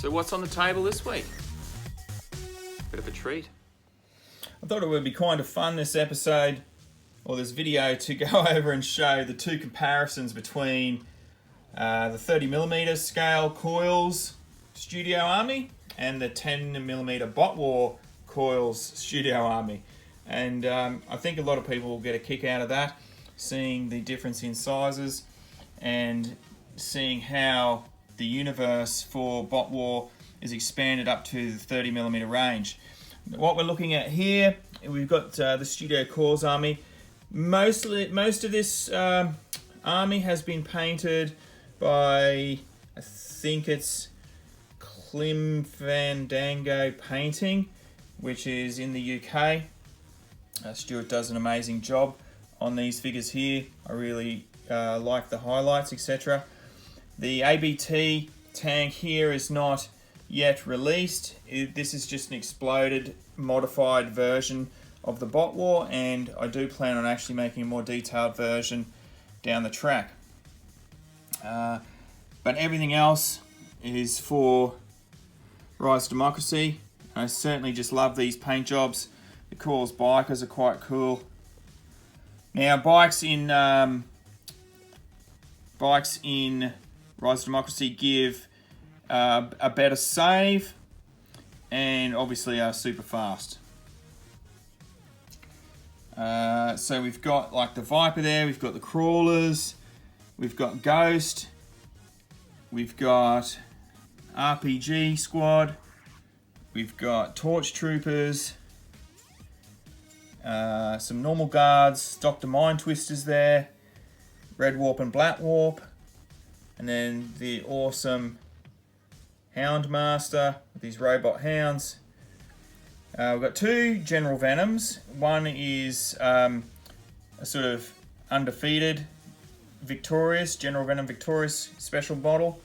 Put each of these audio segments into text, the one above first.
So what's on the table this week? Bit of a treat. I thought it would be kind of fun this episode, or this video, to go over and show the two comparisons between the 30mm scale COILS Studio Army and the 10mm Bot War COILS Studio Army. And I think a lot of people will get a kick out of that, seeing the difference in sizes and seeing how the universe for Bot War is expanded up to the 30mm range. What we're looking at here, we've got the Studio COILS Army. Most of this army has been painted by, I think it's Klim Fandango Painting, which is in the UK. Stuart does an amazing job on these figures here. I really like the highlights, etc. The ABT tank here is not yet released. This is just an exploded, modified version of the Bot War, and I do plan on actually making a more detailed version down the track. But everything else is for Rise of Democracy. I certainly just love these paint jobs. The COILS bikers are quite cool. Now, bikes in Rise of Democracy give a better save, and obviously are super fast. So we've got like the Viper there, we've got the Crawlers, we've got Ghost, we've got RPG Squad, we've got Torch Troopers, some normal guards, Dr. Mind Twisters there, Red Warp and Black Warp, and then the awesome Houndmaster with these robot hounds. We've got two General Venoms. One is a sort of undefeated, victorious, General Venom victorious special model,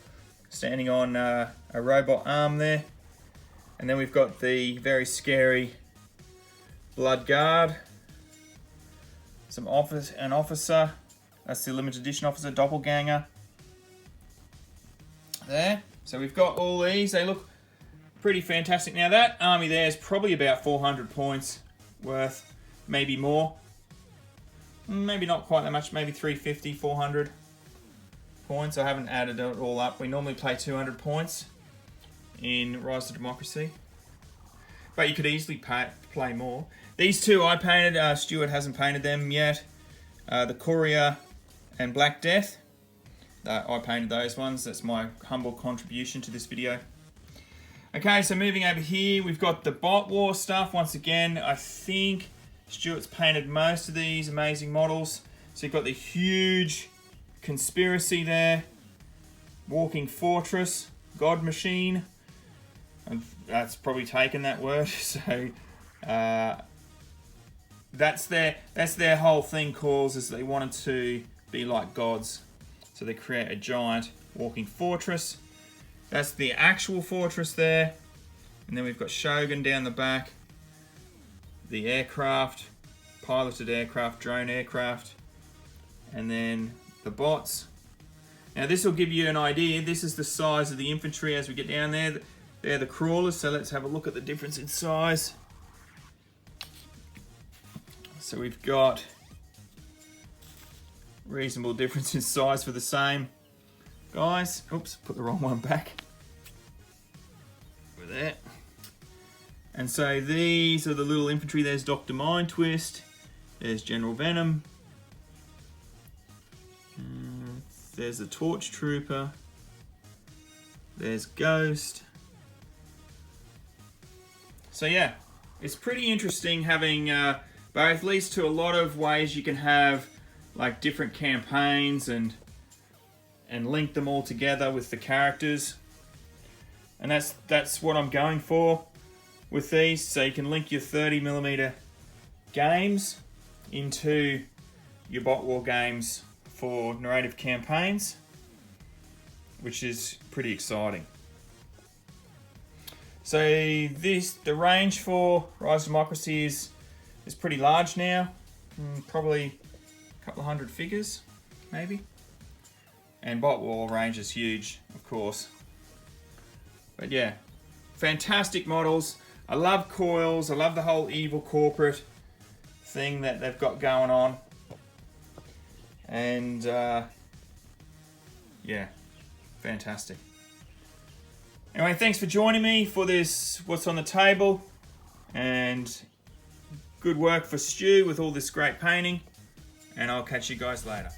standing on a robot arm there. And then we've got the very scary Blood Guard, an officer, that's the limited edition officer, Doppelganger. There. So we've got all these. They look pretty fantastic. Now that army there is probably about 400 points worth, maybe more. Maybe not quite that much, maybe 350, 400 points. I haven't added it all up. We normally play 200 points in Rise of Democracy, but you could easily play more. These two I painted. Stuart hasn't painted them yet. The Courier and Black Death. I painted those ones. That's my humble contribution to this video. Okay, so moving over here, we've got the Bot War stuff. Once again, I think Stuart's painted most of these amazing models. So you've got the huge Conspiracy there, Walking Fortress, God Machine. And that's probably taken that word. So that's their whole thing. COILS is they wanted to be like gods. So they create a giant walking fortress. That's the actual fortress there. And then we've got Shogun down the back. The aircraft, piloted aircraft, drone aircraft. And then the bots. Now this will give you an idea. This is the size of the infantry as we get down there. They're the Crawlers, so let's have a look at the difference in size. So we've got reasonable difference in size for the same guys. Oops, put the wrong one back. With that. And so these are the little infantry. There's Dr. Mind Twist. There's General Venom. There's the Torch Trooper. There's Ghost. So yeah, it's pretty interesting having both. Leads to a lot of ways you can have like different campaigns and link them all together with the characters, and that's what I'm going for with these. So you can link your 30mm games into your Bot War games for narrative campaigns, which is pretty exciting. So the range for Rise of Democracy is pretty large now, probably a couple of hundred figures, maybe. And Bot War range is huge, of course. But yeah, fantastic models. I love COILS. I love the whole evil corporate thing that they've got going on. And yeah, fantastic. Anyway, thanks for joining me for this What's on the Table. And good work for Stu with all this great painting. And I'll catch you guys later.